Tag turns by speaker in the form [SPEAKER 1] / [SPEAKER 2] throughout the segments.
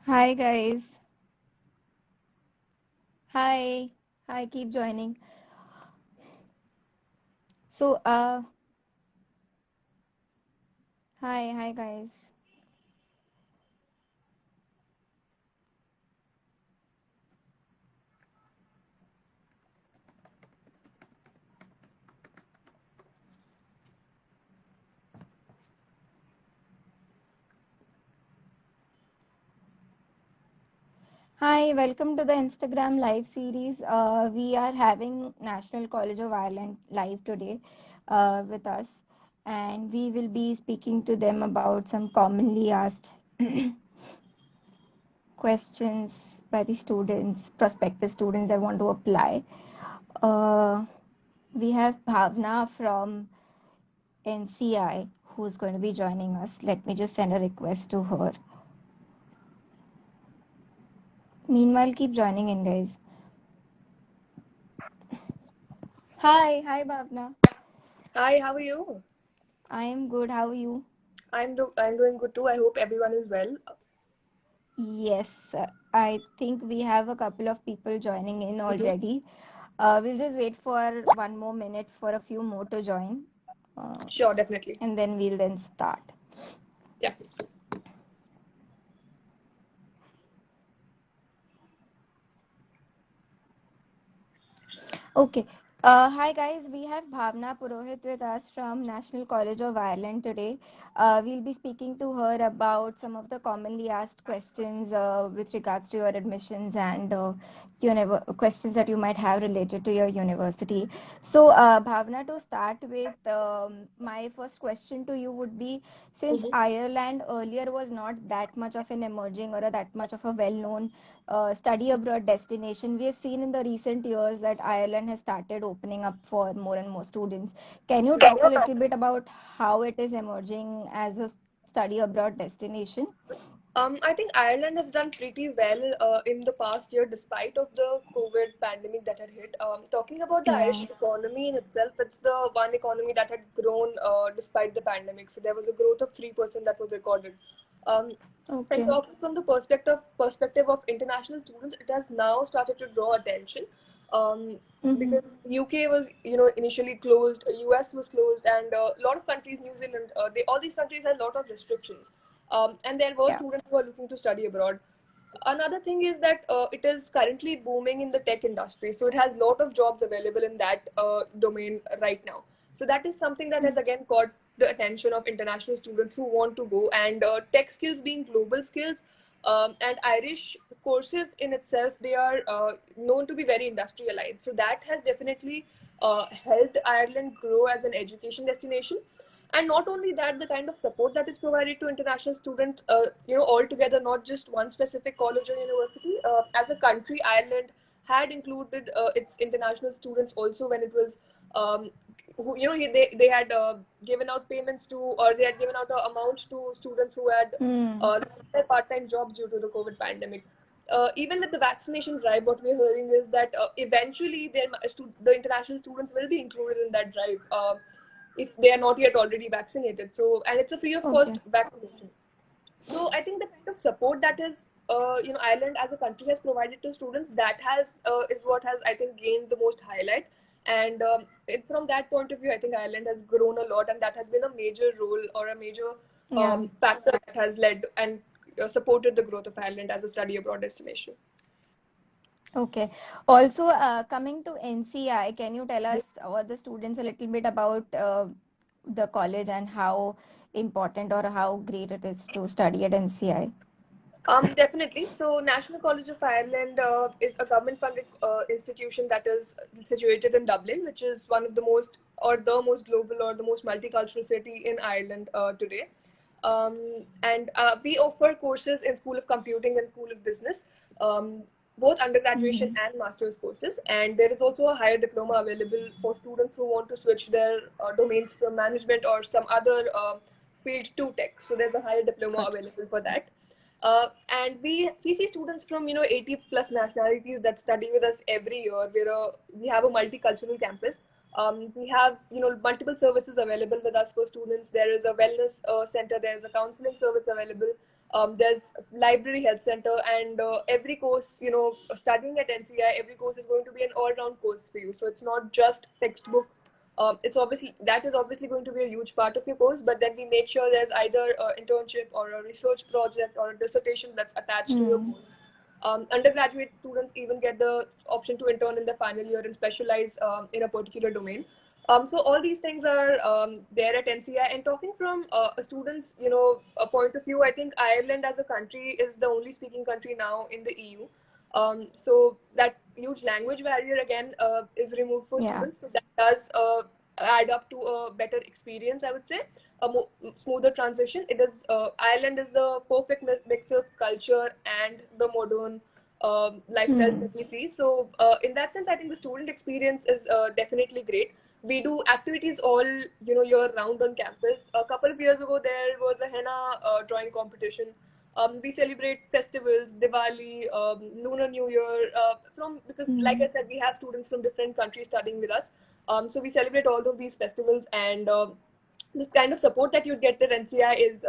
[SPEAKER 1] Hi guys. Hi. Hi, keep joining. So, hi guys. Hi, welcome to the Instagram live series. We are having National College of Ireland live today with us, and we will be speaking to them about some commonly asked questions by the students, prospective students that want to apply. Uh, we have Bhavna from NCI who's going to be joining us. Let me just send a request to her. Meanwhile, keep joining in, guys. Hi Bhavna.
[SPEAKER 2] Hi, how are you?
[SPEAKER 1] I am good. How are you?
[SPEAKER 2] I'm doing good too. I hope everyone is well.
[SPEAKER 1] Yes, I think we have a couple of people joining in
[SPEAKER 2] Mhm.
[SPEAKER 1] already. We'll just wait for one more minute for a few more to join, uh,
[SPEAKER 2] Sure, definitely.
[SPEAKER 1] and then we'll then start.
[SPEAKER 2] Yeah.
[SPEAKER 1] Okay. Hi guys, we have Bhavna Purohit with us from National College of Ireland today. We'll be speaking to her about some of the commonly asked questions with regards to your admissions and questions that you might have related to your university. So, Bhavna, to start with, my first question to you would be, since
[SPEAKER 2] Mhm.
[SPEAKER 1] Ireland earlier was not that much of an emerging or that much of a well-known study abroad destination, we have seen in the recent years that Ireland has started opening up for more and more students. Can you talk a little bit about how it is emerging as a study abroad destination?
[SPEAKER 2] I think Ireland has done pretty well in the past year, despite of the COVID pandemic that had hit. Talking about the Irish
[SPEAKER 1] Yeah.
[SPEAKER 2] economy in itself, it's the one economy that had grown despite the pandemic. So there was a growth of 3% that was recorded. Um, and
[SPEAKER 1] Okay.
[SPEAKER 2] talking from the perspective of international students, it has now started to draw attention. Um,
[SPEAKER 1] Mm-hmm.
[SPEAKER 2] because UK was, initially closed, US was closed, and a lot of countries, New Zealand, all these countries had a lot of restrictions, and there were
[SPEAKER 1] Yeah.
[SPEAKER 2] students who are looking to study abroad. Another thing is that it is currently booming in the tech industry, so it has a lot of jobs available in that domain right now. So that is something that has again caught the attention of international students who want to go, and tech skills being global skills, and Irish courses in itself, they are known to be very industry aligned. So that has definitely helped Ireland grow as an education destination. And not only that, the kind of support that is provided to international students, altogether, not just one specific college or university. As a country, Ireland had included its international students also when it was, they had given out payments to, or they had given out an amount to students who had
[SPEAKER 1] Mm.
[SPEAKER 2] lost their part-time jobs due to the COVID pandemic. Even with the vaccination drive, what we're hearing is that eventually the international students will be included in that drive. If they are not yet already vaccinated. So, and it's a free of
[SPEAKER 1] Okay.
[SPEAKER 2] cost vaccination. So I think the kind of support that is, Ireland as a country has provided to students, that has is what has, I think, gained the most highlight. And from that point of view, I think Ireland has grown a lot, and that has been a major role or a major
[SPEAKER 1] Yeah.
[SPEAKER 2] factor that has led and supported the growth of Ireland as a study abroad destination.
[SPEAKER 1] Okay. Also, coming to NCI, can you tell us or the students a little bit about the college and how important or how great it is to study at NCI?
[SPEAKER 2] Definitely. So, National College of Ireland is a government-funded institution that is situated in Dublin, which is one of the most, or the most global, or the most multicultural city in Ireland today. And we offer courses in School of Computing and School of Business, both undergraduation
[SPEAKER 1] Mm-hmm.
[SPEAKER 2] and master's courses. And there is also a higher diploma available for students who want to switch their domains from management or some other field to tech. So there's a higher diploma
[SPEAKER 1] Good.
[SPEAKER 2] available for that. And we see students from 80 plus nationalities that study with us every year. We have a multicultural campus. We have multiple services available with us for students. There is a wellness center. There is a counseling service available. There's library help center, and every course, studying at NCI, every course is going to be an all-round course for you. So it's not just textbook. That is obviously going to be a huge part of your course, but then we make sure there's either an internship or a research project or a dissertation that's attached to your course. Undergraduate students even get the option to intern in the final year and specialize in a particular domain. So all these things are there at NCI. And talking from a student's, a point of view, I think Ireland as a country is the only speaking country now in the EU. So that huge language barrier again is removed for students. So that does add up to a better experience, I would say, a smoother transition. Ireland is the perfect mix of culture and the modern lifestyles that we see. So in that sense, I think the student experience is definitely great. We do activities all year round on campus. A couple of years ago, there was a henna drawing competition. We celebrate festivals, Diwali, Lunar New Year, because like I said, we have students from different countries studying with us. So we celebrate all of these festivals, and this kind of support that you get at NCI is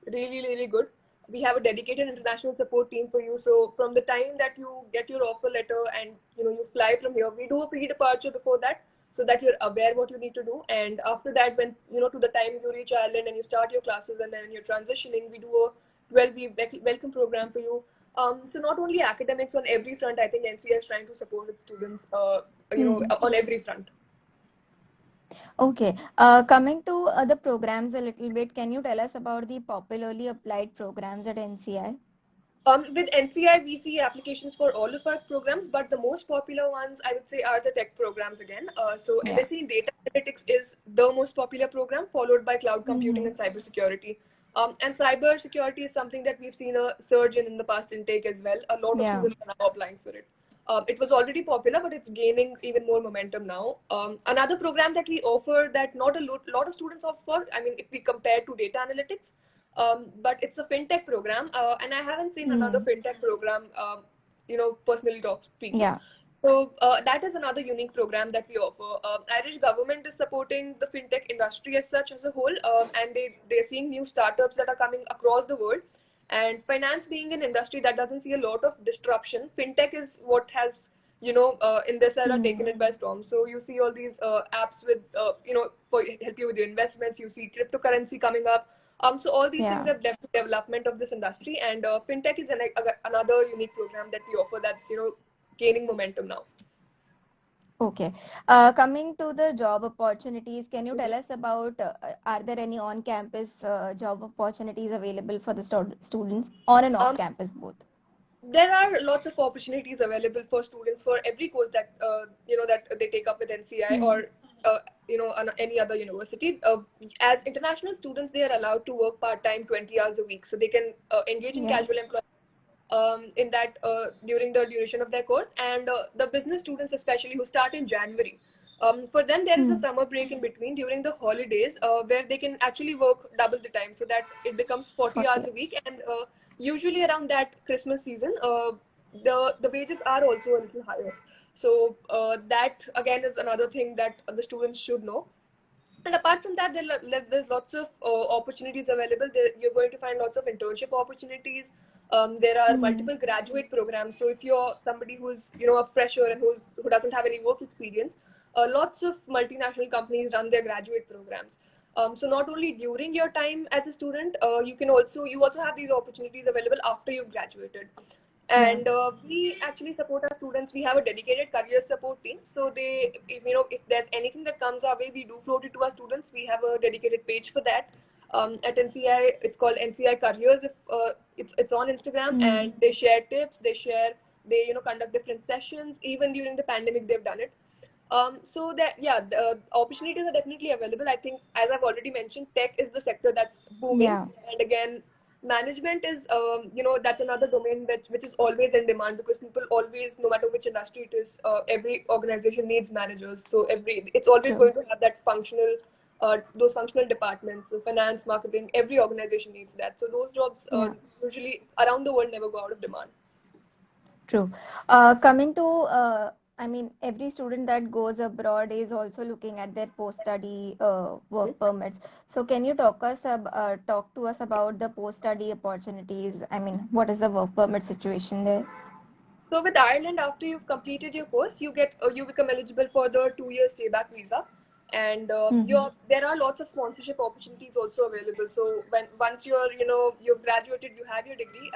[SPEAKER 2] really, really good. We have a dedicated international support team for you. So from the time that you get your offer letter and you fly from here, we do a pre-departure before that, so that you're aware what you need to do. And after that, when to the time you reach Ireland and you start your classes and then you're transitioning, we do a 12-week welcome program for you. So not only academics on every front, I think NCI is trying to support its students, on every front.
[SPEAKER 1] Okay. Coming to the programs a little bit, can you tell us about the popularly applied programs at NCI?
[SPEAKER 2] With NCI, we see applications for all of our programs, but the most popular ones, I would say, are the tech programs again. So MSc in Data Analytics is the most popular program, followed by Cloud Computing and Cybersecurity. And cybersecurity is something that we've seen a surge in the past intake as well. A lot of students are now applying for it. It was already popular, but it's gaining even more momentum now. Another program that we offer that not a lot of students offer, I mean, if we compare to data analytics, but it's a fintech program, and I haven't seen another fintech program, personally speaking.
[SPEAKER 1] Yeah.
[SPEAKER 2] So that is another unique program that we offer. Irish government is supporting the fintech industry as such as a whole, and they're seeing new startups that are coming across the world. And finance being an industry that doesn't see a lot of disruption, fintech is what has, in this era taken it by storm. So you see all these apps with, for help you with your investments. You see cryptocurrency coming up. So all these things have led to development of this industry, and fintech is another unique program that we offer that's gaining momentum now.
[SPEAKER 1] Okay. Coming to the job opportunities, can you tell us about are there any on-campus job opportunities available for the students, on and off-campus both?
[SPEAKER 2] There are lots of opportunities available for students for every course that that they take up with NCI or on any other university. As international students, they are allowed to work part-time 20 hours a week, so they can engage in casual employment in that during the duration of their course. And the business students especially who start in January, for them there is a summer break in between during the holidays, where they can actually work double the time, so that it becomes 40 hours a week. And usually around that Christmas season, the wages are also a little higher. So that again is another thing that the students should know. And apart from that, there's lots of opportunities available. You're going to find lots of internship opportunities. There are multiple graduate programs. So if you're somebody who's a fresher and who doesn't have any work experience, lots of multinational companies run their graduate programs. So not only during your time as a student, you also have these opportunities available after you've graduated. And we actually support our students. We have a dedicated career support team. So if there's anything that comes our way, we do float it to our students. We have a dedicated page for that. At NCI, it's called NCI Careers. If it's on Instagram, and they share tips. They conduct different sessions. Even during the pandemic, they've done it. So that the opportunities are definitely available. I think, as I've already mentioned, tech is the sector that's booming. And again, management is that's another domain which is always in demand, because people always, no matter which industry it is, every organization needs managers. So it's always going to have that those functional departments. So finance, marketing, every organization needs that. So those jobs usually around the world never go out of demand.
[SPEAKER 1] True. Coming to I mean, every student that goes abroad is also looking at their post-study work permits. So, can you talk to us about the post-study opportunities? I mean, what is the work permit situation there?
[SPEAKER 2] So with Ireland, after you've completed your course, you become eligible for the 2 year stay back visa, and
[SPEAKER 1] Mm-hmm.
[SPEAKER 2] there are lots of sponsorship opportunities also available. So once you've graduated, you have your degree,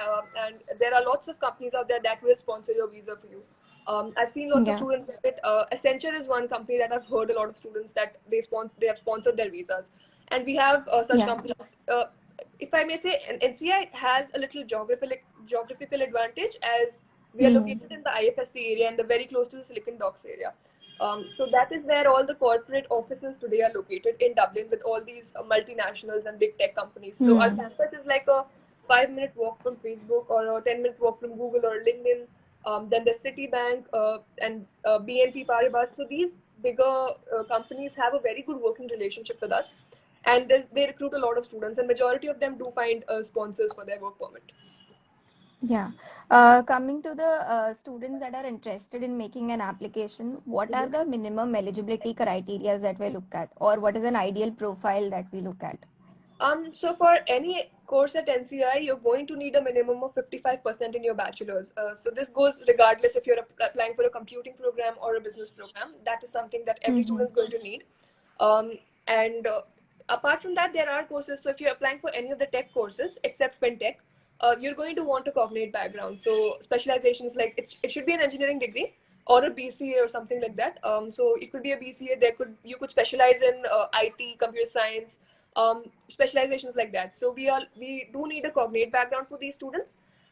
[SPEAKER 2] and there are lots of companies out there that will sponsor your visa for you. I've seen lots of
[SPEAKER 1] Yeah,
[SPEAKER 2] students get it. Accenture is one company that I've heard a lot of students that they have sponsored their visas, and we have such
[SPEAKER 1] yeah.
[SPEAKER 2] companies. If I may say, NCI has a little geographical advantage as we are
[SPEAKER 1] Hmm.
[SPEAKER 2] located in the IFSC area and the very close to the Silicon Docks area. So that is where all the corporate offices today are located in Dublin with all these multinationals and big tech companies. So our
[SPEAKER 1] Hmm.
[SPEAKER 2] campus is like a 5 minute walk from Facebook or a 10 minute walk from Google or LinkedIn. Then the Citibank and BNP Paribas. So these bigger companies have a very good working relationship with us, and they recruit a lot of students, and majority of them do find sponsors for their work permit.
[SPEAKER 1] Yeah. Coming to the students that are interested in making an application, what are the minimum eligibility criteria that we look at, or what is an ideal profile that we look at?
[SPEAKER 2] So for any course at NCI, you're going to need a minimum of 55% in your bachelor's. So this goes regardless if you're applying for a computing program or a business program. That is something that every
[SPEAKER 1] Mm-hmm.
[SPEAKER 2] student is going to need. And apart from that, there are courses. So if you're applying for any of the tech courses except fintech, you're going to want a cognate background. So specializations like it should be an engineering degree or a BCA or something like that. So it could be a BCA. You could specialize in IT, computer science, specializations like that. So we do need a cognate background for these students.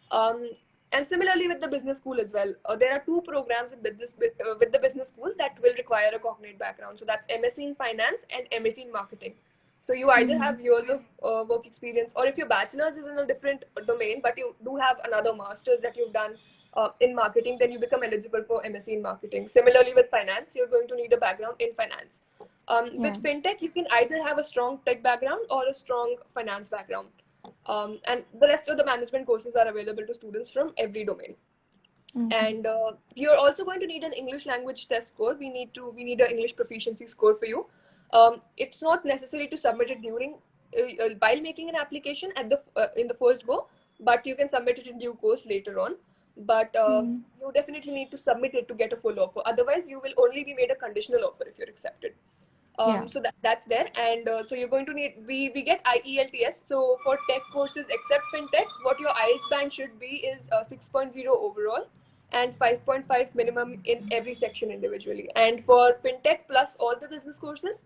[SPEAKER 2] Um, and similarly with the business school as well, there are two programs in business with the business school that will require a cognate background. So that's MSc in finance and MSc in marketing. So you either
[SPEAKER 1] Mm-hmm.
[SPEAKER 2] have years of work experience, or if your bachelor's is in a different domain, but you do have another master's that you've done in marketing, then you become eligible for MSc in marketing. Similarly with finance, you're going to need a background in finance.
[SPEAKER 1] Yeah.
[SPEAKER 2] With fintech, you can either have a strong tech background or a strong finance background. And the rest of the management courses are available to students from every domain.
[SPEAKER 1] Mm-hmm.
[SPEAKER 2] And you're also going to need an English language test score. We need an English proficiency score for you. It's not necessary to submit it during while making an application at the in the first go, but you can submit it in due course later on. But
[SPEAKER 1] Mm-hmm.
[SPEAKER 2] you definitely need to submit it to get a full offer. Otherwise, you will only be made a conditional offer if you're accepted.
[SPEAKER 1] Yeah.
[SPEAKER 2] So that's there, and so you're going to need we get IELTS. So for tech courses except fintech, what your IELTS band should be is 6.0 overall and 5.5 minimum in every section individually. And for fintech plus all the business courses,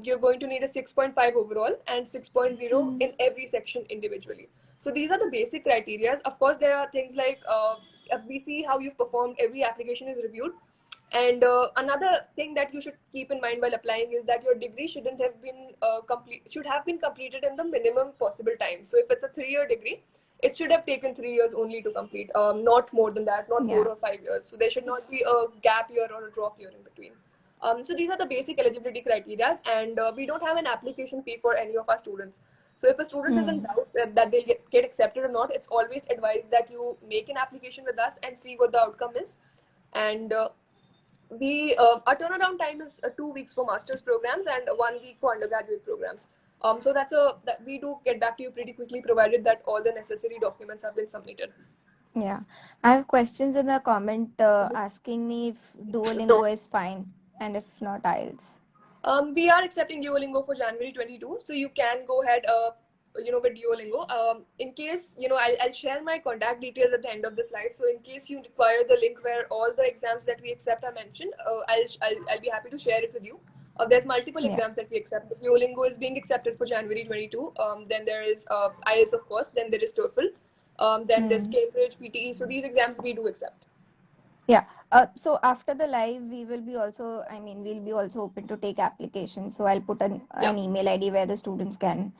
[SPEAKER 2] you're going to need a 6.5 overall and 6.0
[SPEAKER 1] Mm-hmm.
[SPEAKER 2] in every section individually. So these are the basic criteria. Of course, there are things like we see how you've performed. Every application is reviewed, and another thing that you should keep in mind while applying is that your degree shouldn't have been should have been completed in the minimum possible time. So if it's a 3 year degree, it should have taken 3 years only to complete, not more than that, not
[SPEAKER 1] Yeah.
[SPEAKER 2] 4 or 5 years. So there should not be a gap year or a drop year in between. So these are the basic eligibility criteria, and we don't have an application fee for any of our students. So if a student is in
[SPEAKER 1] Mm.
[SPEAKER 2] doubt that they'll get accepted or not, it's always advised that you make an application with us and see what the outcome is. And we our turnaround time is 2 weeks for master's programs and 1 week for undergraduate programs. So that we do get back to you pretty quickly, provided that all the necessary documents have been submitted.
[SPEAKER 1] Yeah. I have questions in the comment asking me if Duolingo is fine and if not, IELTS.
[SPEAKER 2] We are accepting Duolingo for January 22, so you can go ahead, with Duolingo. In case, I'll share my contact details at the end of the slide. So in case you require the link where all the exams that we accept are mentioned, I'll be happy to share it with you. There's multiple
[SPEAKER 1] Yeah.
[SPEAKER 2] exams that we accept. Duolingo is being accepted for January 22. Then there is IELTS, of course. Then there is TOEFL. Then there's
[SPEAKER 1] Mm.
[SPEAKER 2] Cambridge, PTE. So these exams we do accept.
[SPEAKER 1] Yeah. So after the live, we will be also, I mean, we'll be also open to take applications. So I'll put
[SPEAKER 2] Yeah.
[SPEAKER 1] an email ID where the students can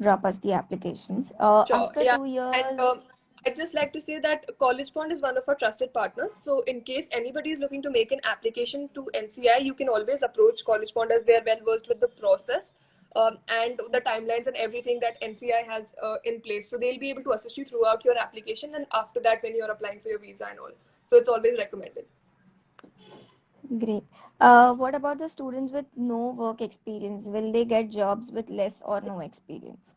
[SPEAKER 1] drop us the applications.
[SPEAKER 2] Sure.
[SPEAKER 1] After
[SPEAKER 2] Yeah.
[SPEAKER 1] two
[SPEAKER 2] And
[SPEAKER 1] years,
[SPEAKER 2] I'd just like to say that College Bond is one of our trusted partners. So, in case anybody is looking to make an application to NCI, you can always approach College Bond as they're well versed with the process and the timelines and everything that NCI has in place. So, they'll be able to assist you throughout your application and after that, when you're applying for your visa and all. So, it's always recommended.
[SPEAKER 1] Great. What about the students with no work experience? Will they get jobs with less or no experience?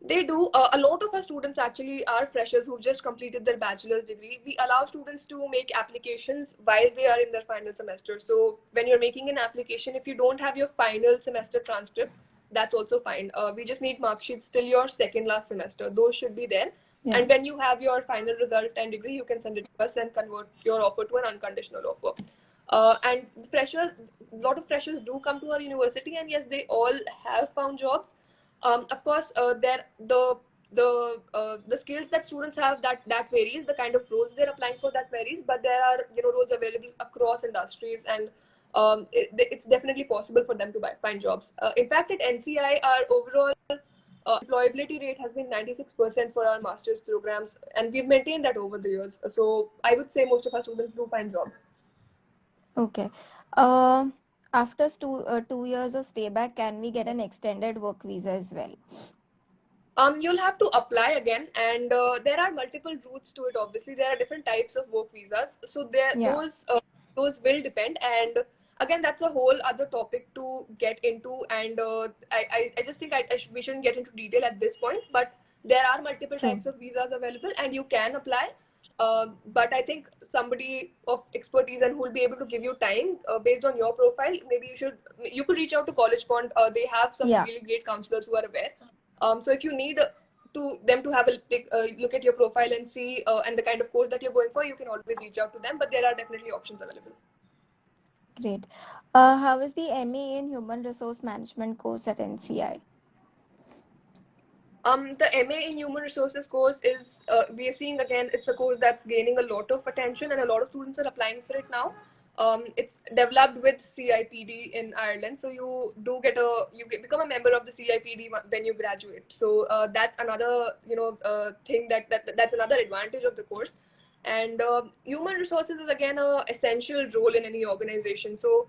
[SPEAKER 2] They do. A lot of our students actually are freshers who've just completed their bachelor's degree. We allow students to make applications while they are in their final semester. So when you're making an application, if you don't have your final semester transcript, that's also fine. We just need mark sheets till your second last semester. Those should be there.
[SPEAKER 1] Yeah.
[SPEAKER 2] And when you have your final result and degree, you can send it to us and convert your offer to an unconditional offer. And freshers, a lot of freshers do come to our university, and yes, they all have found jobs. Of course, the skills that students have, that varies. The kind of roles they're applying for, that varies. But there are roles available across industries, and it's definitely possible for them to find jobs. In fact, at NCI, our overall employability rate has been 96% for our master's programs, and we've maintained that over the years. So I would say most of our students do find jobs.
[SPEAKER 1] Okay. After 2 years of stay back, can we get an extended work visa as well?
[SPEAKER 2] You'll have to apply again, and there are multiple routes to it. Obviously, there are different types of work visas, so
[SPEAKER 1] Yeah.
[SPEAKER 2] those will depend. And again, that's a whole other topic to get into. And I just think we shouldn't get into detail at this point. But there are multiple
[SPEAKER 1] True.
[SPEAKER 2] types of visas available, and you can apply. But I think somebody of expertise and who will be able to give you time based on your profile, maybe you could reach out to College Pond. They have some
[SPEAKER 1] Yeah.
[SPEAKER 2] really great counselors who are aware. So if you need them to have a look at your profile and see and the kind of course that you're going for, you can always reach out to them. But there are definitely options available.
[SPEAKER 1] Great. How is the MA in Human Resource Management course at NCI?
[SPEAKER 2] The MA in Human Resources course is we are seeing again, it's a course that's gaining a lot of attention, and a lot of students are applying for it now. It's developed with CIPD in Ireland, so become a member of the CIPD when you graduate. So that's another thing that's another advantage of the course. And human resources is again a essential role in any organization. So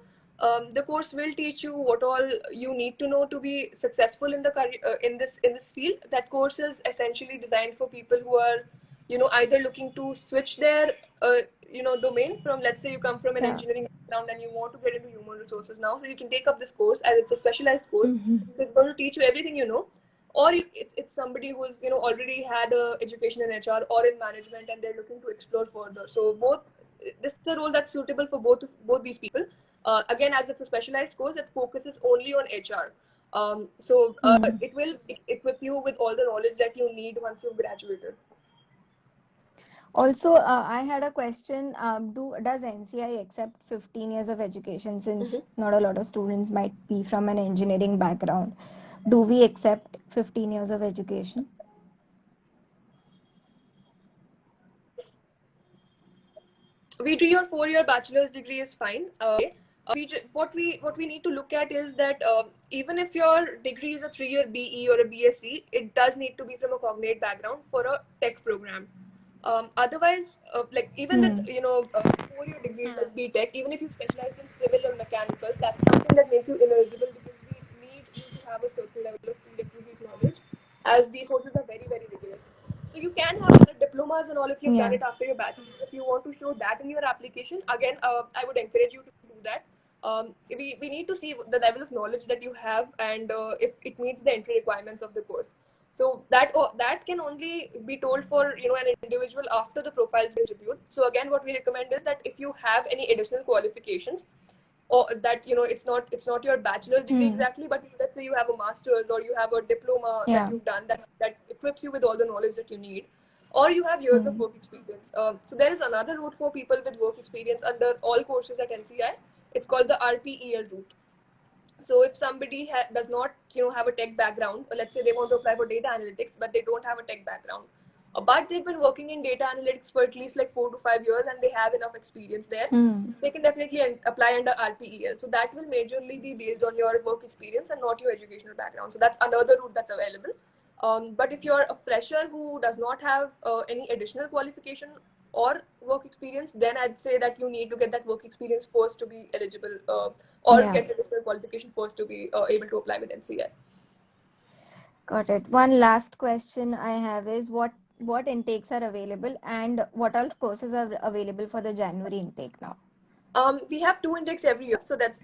[SPEAKER 2] the course will teach you what all you need to know to be successful in the career in this field. That course is essentially designed for people who are either looking to switch their domain from, let's say you come from an
[SPEAKER 1] Yeah.
[SPEAKER 2] engineering background and you want to get into human resources now, so you can take up this course as it's a specialized course.
[SPEAKER 1] Mm-hmm.
[SPEAKER 2] So it's going to teach you everything you know. Or it's somebody who's already had education in HR or in management, and they're looking to explore further. So this is a role that's suitable for both these people. Again, as it's a specialized course, it focuses only on HR. It will equip you with all the knowledge that you need once you've graduated.
[SPEAKER 1] Also, I had a question. Does NCI accept 15 years of education, since not a lot of students might be from an engineering background? Do we accept 15 years of education?
[SPEAKER 2] We 3 or 4 year bachelor's degree is fine. What we need to look at is that even if your degree is a 3 year BE or a BSc, it does need to be from a cognate background for a tech program. Otherwise, like even with 4 year degrees like BTech, even if you specialize in civil or mechanical, that's something that makes you ineligible, because we need you to have a certain level of prerequisite knowledge, as these courses are very very rigorous. So you can have other diplomas and all if you've done
[SPEAKER 1] Yeah.
[SPEAKER 2] it after your bachelor's. If you want to show that in your application, again, I would encourage you to do that. We need to see the level of knowledge that you have, and if it meets the entry requirements of the course. So that can only be told for an individual after the profile's been reviewed. So again, what we recommend is that if you have any additional qualifications, or that it's not your bachelor's degree exactly, but let's say you have a master's or you have a diploma that
[SPEAKER 1] Yeah.
[SPEAKER 2] you've done that equips you with all the knowledge that you need, or you have years of work experience. So there is another route for people with work experience under all courses at NCI. It's called the RPEL route. So if somebody does not have a tech background, or let's say they want to apply for data analytics but they don't have a tech background, but they've been working in data analytics for at least like 4 to 5 years and they have enough experience there, they can definitely apply under RPEL. So that will majorly be based on your work experience and not your educational background. So that's another route that's available. But if you're a fresher who does not have any additional qualification or work experience, then I'd say that you need to get that work experience first to be eligible, or
[SPEAKER 1] Yeah.
[SPEAKER 2] get additional qualification first to be able to apply with NCI.
[SPEAKER 1] Got it. One last question I have is what intakes are available, and what all courses are available for the January intake now?
[SPEAKER 2] We have two intakes every year, so that's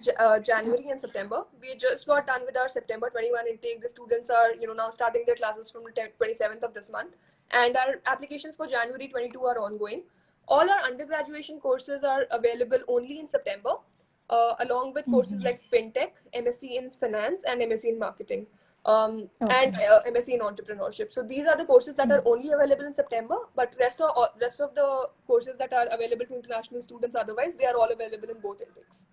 [SPEAKER 2] January and September. We just got done with our September 21 intake. The students are, now starting their classes from the 27th of this month, and our applications for January 22 are ongoing. All our undergraduation courses are available only in September, along with courses like FinTech, MSc in Finance, and MSc in Marketing, and
[SPEAKER 1] Okay.
[SPEAKER 2] MSc in Entrepreneurship. So these are the courses that are only available in September, but rest of the courses that are available to international students otherwise, they are all available in both intakes.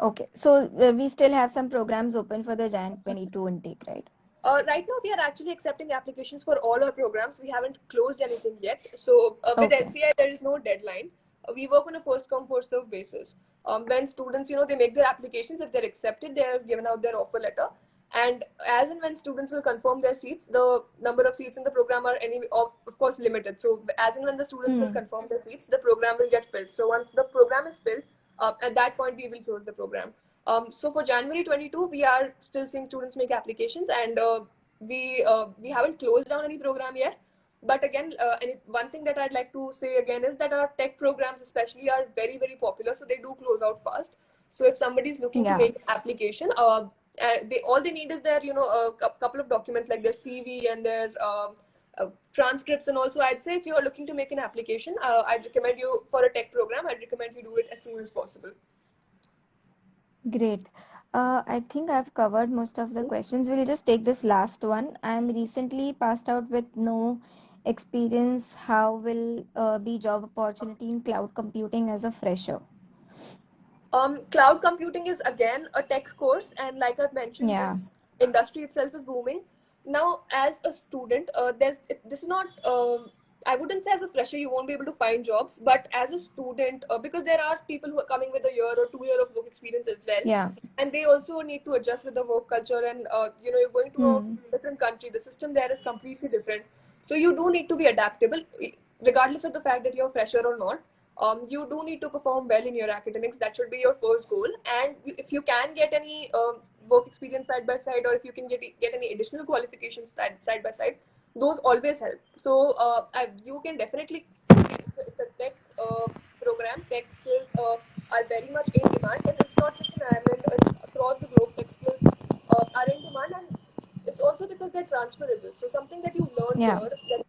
[SPEAKER 1] Okay. So we still have some programs open for the Jan 22 intake, right?
[SPEAKER 2] Right now, we are actually accepting applications for all our programs. We haven't closed anything yet. So with
[SPEAKER 1] Okay.
[SPEAKER 2] NCI, there is no deadline. We work on a first come first serve basis. When students, they make their applications. If they're accepted, they're given out their offer letter. And as and when students will confirm their seats, the number of seats in the program are of course limited. So as and when the students will confirm their seats, the program will get filled. So once the program is filled, at that point we will close the program. So for January 22, we are still seeing students make applications, and we haven't closed down any program yet. But again, one thing that I'd like to say again is that our tech programs, especially, are very very popular. So they do close out fast. So if somebody is looking to
[SPEAKER 1] Yeah.
[SPEAKER 2] make an application, they all they need is their a couple of documents like their CV and their transcripts. And also, I'd say if you are looking to make an application, I'd recommend you for a tech program. I'd recommend you do it as soon as possible.
[SPEAKER 1] Great. I think I've covered most of the questions. We'll just take this last one. I'm recently passed out with no experience. How will be job opportunity in cloud computing as a fresher?
[SPEAKER 2] Cloud computing is again a tech course, and like I've mentioned,
[SPEAKER 1] Yeah.
[SPEAKER 2] this industry itself is booming. Now, as a student, this is not. I wouldn't say as a fresher you won't be able to find jobs, but as a student, because there are people who are coming with a year or 2 year of work experience as well,
[SPEAKER 1] Yeah.
[SPEAKER 2] and they also need to adjust with the work culture. And you're going to a
[SPEAKER 1] Hmm.
[SPEAKER 2] different country. The system there is completely different, so you do need to be adaptable, regardless of the fact that you're a fresher or not. You do need to perform well in your academics. That should be your first goal. And if you can get any work experience side by side, or if you can get any additional qualifications side by side, those always help. So you can definitely. It's a tech program. Tech skills are very much in demand, and it's not just in Ireland. It's across the globe. Tech skills are in demand, and it's also because they're transferable. So something that you learn
[SPEAKER 1] Yeah.
[SPEAKER 2] here, like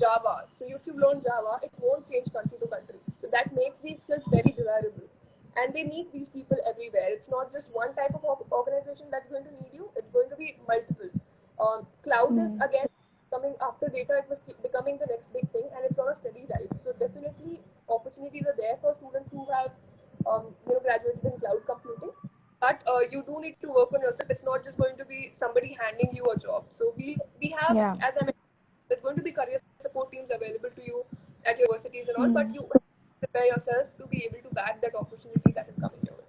[SPEAKER 2] Java. So if you learn Java, it won't change country to country. So that makes these skills very desirable. And they need these people everywhere. It's not just one type of organization that's going to need you, it's going to be multiple. Cloud is
[SPEAKER 1] Hmm.
[SPEAKER 2] again coming after data, it was becoming the next big thing, and it's on a steady rise. So definitely opportunities are there for students who have graduated in cloud computing. But you do need to work on yourself. It's not just going to be somebody handing you a job. So we have,
[SPEAKER 1] Yeah.
[SPEAKER 2] as I mentioned, there's going to be career support teams available to you at universities and all, but
[SPEAKER 1] Hmm.
[SPEAKER 2] you prepare yourself to be able to bag that opportunity that is coming your way.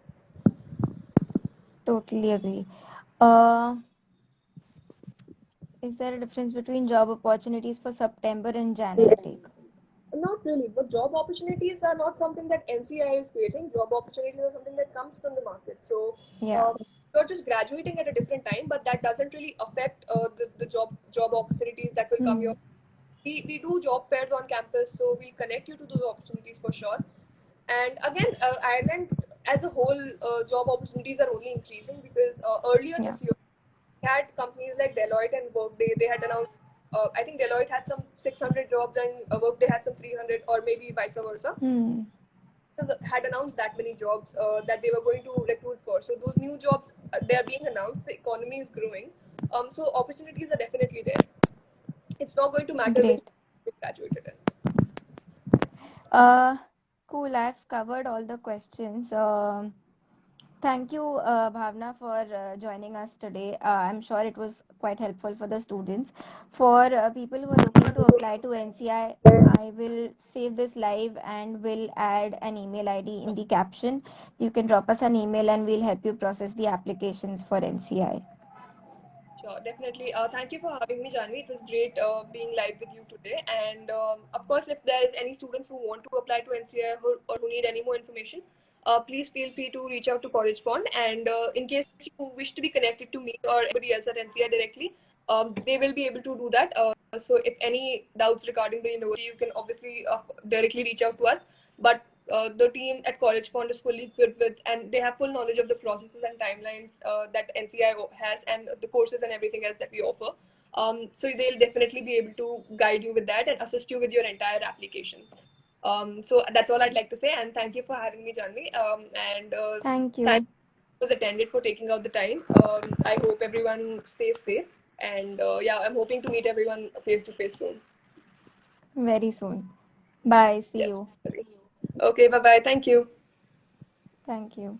[SPEAKER 1] Totally agree. Uh, is there a difference between job opportunities for September and Jan intake?
[SPEAKER 2] Not really, but job opportunities are not something that NCI is creating. Job opportunities are something that comes from the market. So
[SPEAKER 1] Yeah.
[SPEAKER 2] you're just graduating at a different time, but that doesn't really affect the job opportunities that will come your.
[SPEAKER 1] Hmm.
[SPEAKER 2] We do job fairs on campus, so we'll connect you to those opportunities for sure. And again, Ireland as a whole, job opportunities are only increasing because earlier
[SPEAKER 1] Yeah.
[SPEAKER 2] this year, we had companies like Deloitte and Workday. They had announced, I think Deloitte had some 600 jobs and Workday had some 300, or maybe vice versa.
[SPEAKER 1] Hmm.
[SPEAKER 2] Had announced that many jobs that they were going to recruit for. So those new jobs, they are being announced. The economy is growing. So opportunities are definitely there. It's not going to matter which
[SPEAKER 1] Great.
[SPEAKER 2] you graduated in.
[SPEAKER 1] Uh, cool. I've covered all the questions. Thank you, Bhavna, for joining us today. I'm sure it was quite helpful for the students. For people who are looking to apply to NCI, I will save this live and will add an email ID in the caption. You can drop us an email and we'll help you process the applications for NCI.
[SPEAKER 2] Sure, definitely. Thank you for having me, Janvi. It was great being live with you today. And of course, if there's any students who want to apply to NCI or who need any more information, please feel free to reach out to Correspond. And in case you wish to be connected to me or anybody else at NCI directly, they will be able to do that. So if any doubts regarding the university, you can obviously directly reach out to us. But the team at College Pond is fully equipped with, and they have full knowledge of the processes and timelines that NCI has, and the courses and everything else that we offer. So they'll definitely be able to guide you with that and assist you with your entire application. So that's all I'd like to say, and thank you for having me, Janvi. And
[SPEAKER 1] Thank
[SPEAKER 2] thank
[SPEAKER 1] you.
[SPEAKER 2] you was attended for taking out the time. I hope everyone stays safe, and yeah, I'm hoping to meet everyone face to face soon.
[SPEAKER 1] Very soon. Bye. See
[SPEAKER 2] Yeah.
[SPEAKER 1] you.
[SPEAKER 2] Okay. Bye bye. Thank you.
[SPEAKER 1] Thank you.